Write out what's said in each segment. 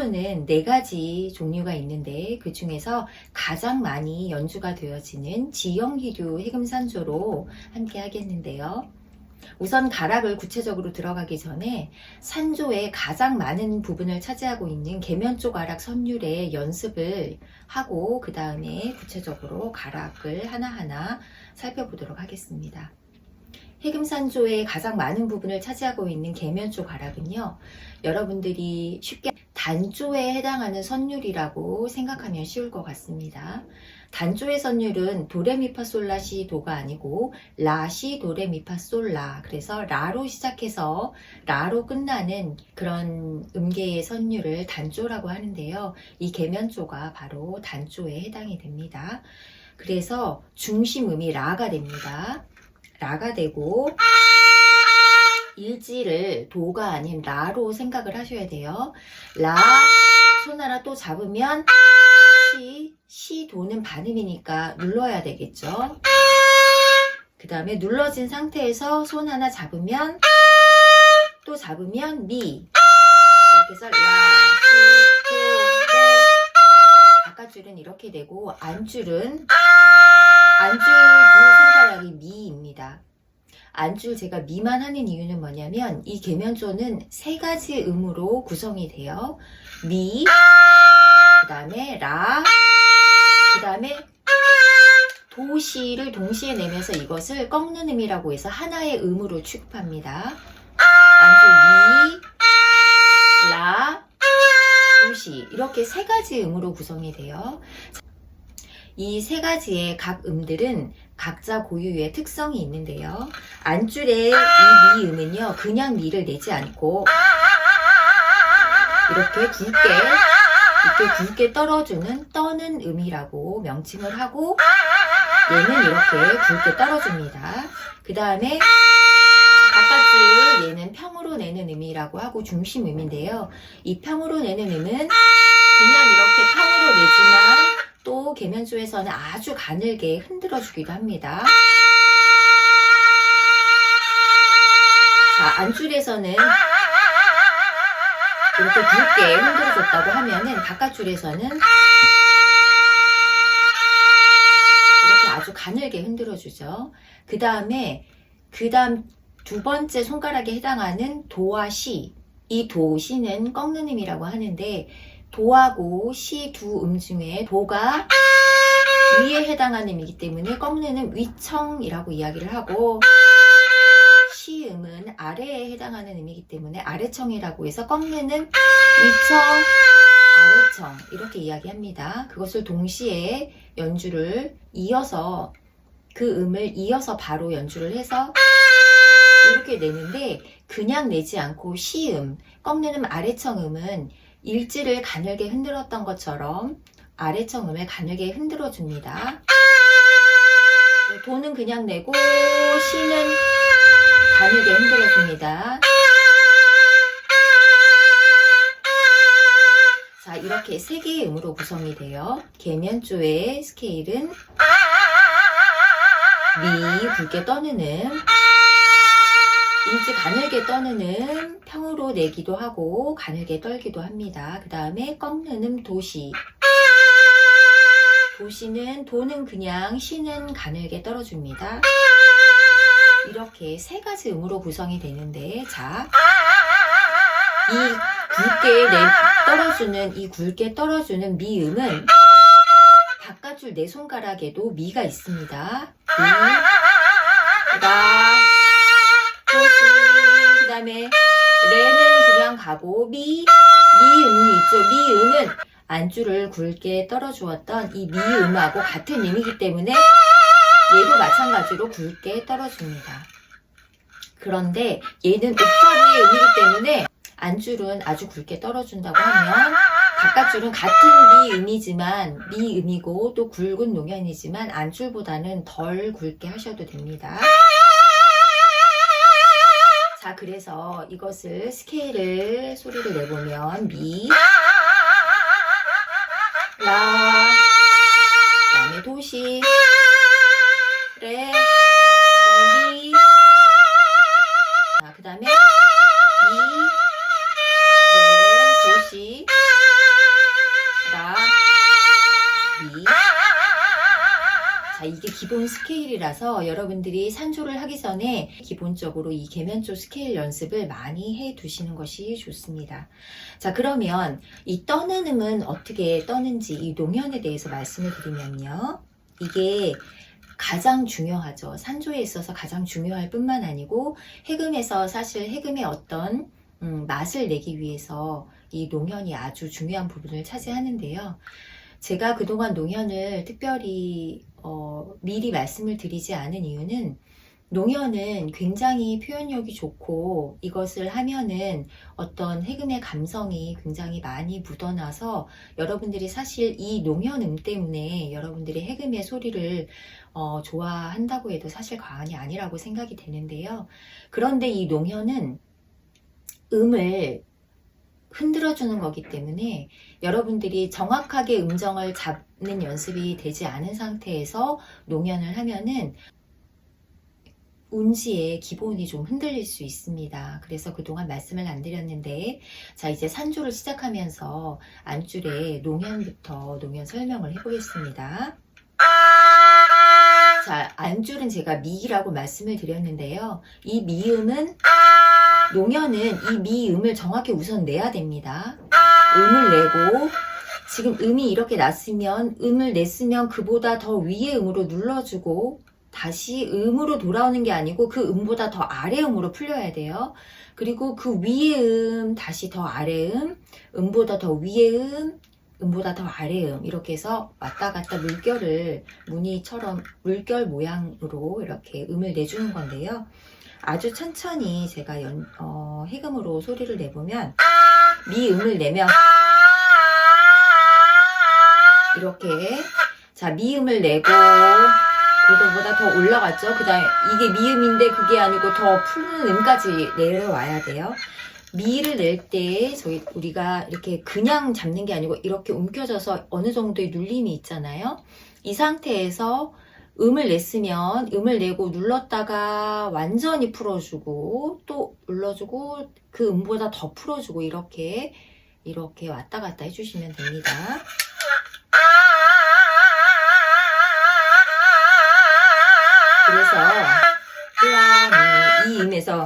개면조는 4가지 종류가 있는데 그 중에서 가장 많이 연주가 되어지는 지형희류 해금산조로 함께 하겠는데요. 우선 가락을 구체적으로 들어가기 전에 산조의 가장 많은 부분을 차지하고 있는 계면조 가락 선율의 연습을 하고 그 다음에 구체적으로 가락을 하나하나 살펴보도록 하겠습니다. 해금산조의 가장 많은 부분을 차지하고 있는 계면조 가락은요, 여러분들이 쉽게 단조에 해당하는 선율이라고 생각하면 쉬울 것 같습니다. 단조의 선율은 도레미파솔라시 도가 아니고 라시 도레미파솔라, 그래서 라로 시작해서 라로 끝나는 그런 음계의 선율을 단조라고 하는데요. 이 계면조가 바로 단조에 해당이 됩니다. 그래서 중심음이 라가 됩니다. 라가 되고 일지를 도가 아닌 라로 생각을 하셔야 돼요. 라, 손 하나 또 잡으면 시, 도는 반음이니까 눌러야 되겠죠. 그 다음에 눌러진 상태에서 손 하나 잡으면 또 잡으면 미, 이렇게 해서 라, 시, 도, 레. 바깥줄은 이렇게 되고 안줄 두 손가락이 미입니다. 안줄 제가 미만 하는 이유는 뭐냐면 이 계면조는 3가지 음으로 구성이 돼요. 미, 그 다음에 라, 그 다음에 도시를 동시에 내면서 이것을 꺾는 음이라고 해서 하나의 음으로 취급합니다. 안줄 미, 라, 도시, 이렇게 3가지 음으로 구성이 돼요. 이 3가지의 각 음들은 각자 고유의 특성이 있는데요. 안줄의 이 미음은요, 그냥 미를 내지 않고 이렇게 굵게 떨어주는 떠는 음이라고 명칭을 하고, 얘는 이렇게 굵게 떨어줍니다. 그 다음에 바깥줄 얘는 평으로 내는 음이라고 하고 중심음인데요. 이 평으로 내는 음은 그냥 이렇게 평으로 내지만 또 계면조에서는 아주 가늘게 흔들어 주기도 합니다. 자, 안줄에서는 이렇게 굵게 흔들어 줬다고 하면은 바깥줄에서는 이렇게 아주 가늘게 흔들어 주죠. 그 다음 두 번째 손가락에 해당하는 도와 시, 이 도, 시는 꺾는 음이라고 하는데 도하고 시 두 음 중에 도가 위에 해당하는 음이기 때문에 꺾는 음 위청이라고 이야기를 하고, 시음은 아래에 해당하는 음이기 때문에 아래청이라고 해서 꺾는 음 위청, 아래청 이렇게 이야기합니다. 그것을 동시에 연주를 이어서 그 음을 이어서 바로 연주를 해서 이렇게 내는데, 그냥 내지 않고 시음, 꺾는 음 아래청음은 일지를 가늘게 흔들었던 것처럼 아래청음을 가늘게 흔들어 줍니다. 도는 그냥 내고 시는 가늘게 흔들어 줍니다. 자, 이렇게 3개의 음으로 구성이 돼요. 계면조의 스케일은 미, 굵게 떠는 음, 일지 가늘게 떠는 음, 평으로 내기도 하고 가늘게 떨기도 합니다. 그 다음에 꺾는 음 도시. 도시는 도는 그냥, 시는 가늘게 떨어줍니다. 이렇게 3가지 음으로 구성이 되는데, 자, 이 굵게 떨어주는 미음은 바깥줄 4손가락에도 미가 있습니다. 미, 라, 그 다음에 레는 그냥 가고 미음이 있죠. 미음은 안줄을 굵게 떨어주었던 이 미음하고 같은 음이기 때문에 얘도 마찬가지로 굵게 떨어줍니다. 그런데 얘는 옥타브의 음이기 때문에 안줄은 아주 굵게 떨어준다고 하면 바깥줄은 같은 미음이지만 미음이고 또 굵은 노면이지만 안줄보다는 덜 굵게 하셔도 됩니다. 자, 그래서 이것을 스케일을 소리를 내보면 미, 라, 그 다음에 도시, 레, 미, 자, 그 다음에 미, 레, 도시, 자, 이게 기본 스케일이라서 여러분들이 산조를 하기 전에 기본적으로 이 계면조 스케일 연습을 많이 해 두시는 것이 좋습니다. 자, 그러면 이 떠는 음은 어떻게 떠는지 이 농현에 대해서 말씀을 드리면요. 이게 가장 중요하죠. 산조에 있어서 가장 중요할 뿐만 아니고 해금에서 사실 해금의 어떤 맛을 내기 위해서 이 농현이 아주 중요한 부분을 차지하는데요. 제가 그동안 농현을 특별히 미리 말씀을 드리지 않은 이유는 농현은 굉장히 표현력이 좋고 이것을 하면은 어떤 해금의 감성이 굉장히 많이 묻어나서 여러분들이 사실 이 농현 때문에 여러분들이 해금의 소리를 좋아한다고 해도 사실 과언이 아니라고 생각이 되는데요. 그런데 이 농현은 음을 흔들어주는 거기 때문에 여러분들이 정확하게 음정을 잡는 연습이 되지 않은 상태에서 농현을 하면은 운지의 기본이 좀 흔들릴 수 있습니다. 그래서 그동안 말씀을 안 드렸는데, 자, 이제 산조를 시작하면서 안줄의 농현부터 농현 설명을 해보겠습니다. 자, 안줄은 제가 미라고 말씀을 드렸는데요. 이 미음은 농현은 이 미음을 정확히 우선 내야 됩니다. 음을 내고 지금 음이 이렇게 났으면 음을 냈으면 그보다 더 위의 음으로 눌러주고 다시 음으로 돌아오는 게 아니고 그 음보다 더 아래 음으로 풀려야 돼요. 그리고 그 위의 음, 다시 더 아래 음, 음보다 더 위의 음, 음보다 더 아래 음 이렇게 해서 왔다 갔다 물결을 무늬처럼 물결 모양으로 이렇게 음을 내주는 건데요. 아주 천천히 제가 해금으로 소리를 내보면 미음을 내면 이렇게 자 미음을 내고 그거보다 더 올라갔죠. 그 다음에 이게 미음인데 그게 아니고 더 푸는 음까지 내려와야 돼요. 미를 낼 때 우리가 이렇게 그냥 잡는 게 아니고 이렇게 움켜져서 어느 정도의 눌림이 있잖아요. 이 상태에서 음을 냈으면 음을 내고 눌렀다가 완전히 풀어주고 또 눌러주고 그 음보다 더 풀어주고 이렇게 왔다 갔다 해주시면 됩니다. 그래서 이 음에서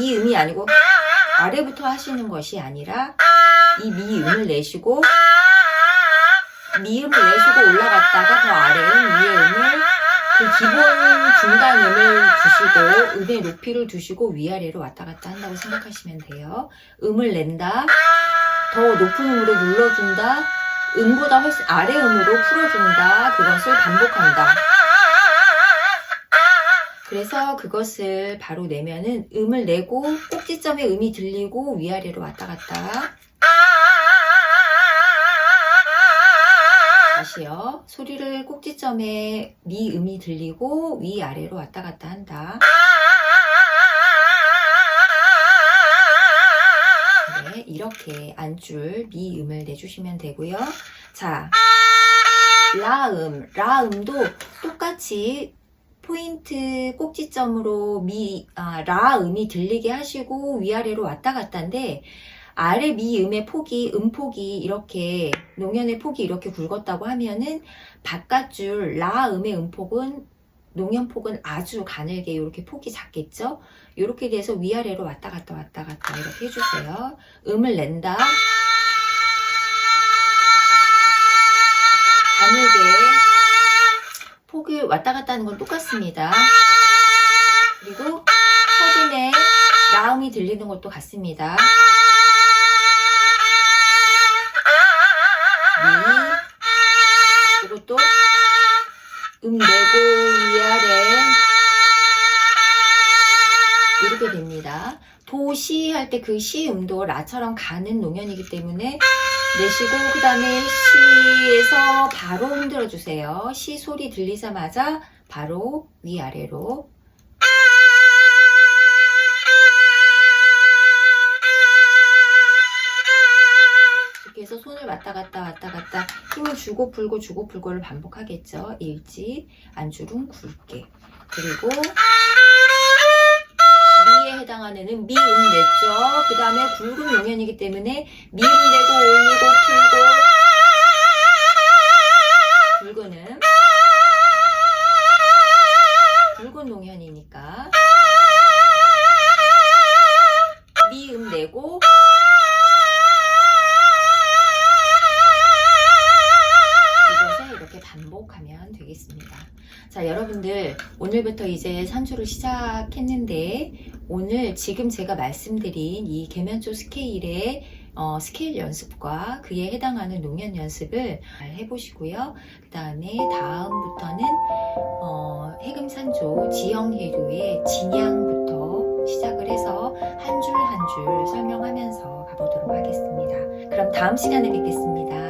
이 음이 아니고 아래부터 하시는 것이 아니라 이 미음을 내시고 미음을 내시고 올라갔다가 더 아래 음, 위에 음을 그 기본 중간 음을 두시고 음의 높이를 두시고 위아래로 왔다 갔다 한다고 생각하시면 돼요. 음을 낸다, 더 높은 음으로 눌러준다, 음보다 훨씬 아래 음으로 풀어준다, 그것을 반복한다. 그래서 그것을 바로 내면은 음을 내고 꼭지점에 음이 들리고 위아래로 왔다 갔다. 다시요. 소리를 꼭지점에 미음이 들리고 위아래로 왔다 갔다 한다. 네, 이렇게 안줄 미음을 내주시면 되고요. 자, 라음도 똑같이 포인트 꼭지점으로 라음이 들리게 하시고 위아래로 왔다 갔다인데 아래 미음의 폭이 음폭이 이렇게 농현의 폭이 이렇게 굵었다고 하면은 바깥줄 라음의 음폭은 농현폭은 아주 가늘게 이렇게 폭이 작겠죠. 이렇게 돼서 위아래로 왔다 갔다 이렇게 해주세요. 음을 낸다. 가늘게 폭을 왔다 갔다 하는 건 똑같습니다. 그리고 서든에 라음이 들리는 것도 같습니다. 이것도 음 내고 위아래 이렇게 됩니다. 도시 할 때 그 시음도 라처럼 가는 농현이기 때문에 내쉬고 그 다음에 시에서 바로 흔들어 주세요. 시 소리 들리자마자 바로 위아래로 이렇게 해서 손을 왔다 갔다 힘을 주고 풀고를 반복하겠죠. 일지 안주름 굵게 그리고 미에 해당하는 미음 냈죠. 그 다음에 굵은 농현이기 때문에 미음 내고 올리고 풀고 굵은 음 자, 여러분들 오늘부터 이제 산조를 시작했는데 오늘 지금 제가 말씀드린 이 계면조 스케일의 스케일 연습과 그에 해당하는 농연 연습을 잘 해보시고요. 그 다음에 다음부터는 해금산조 지형해류의 진양부터 시작을 해서 한 줄 한 줄 설명하면서 가보도록 하겠습니다. 그럼 다음 시간에 뵙겠습니다.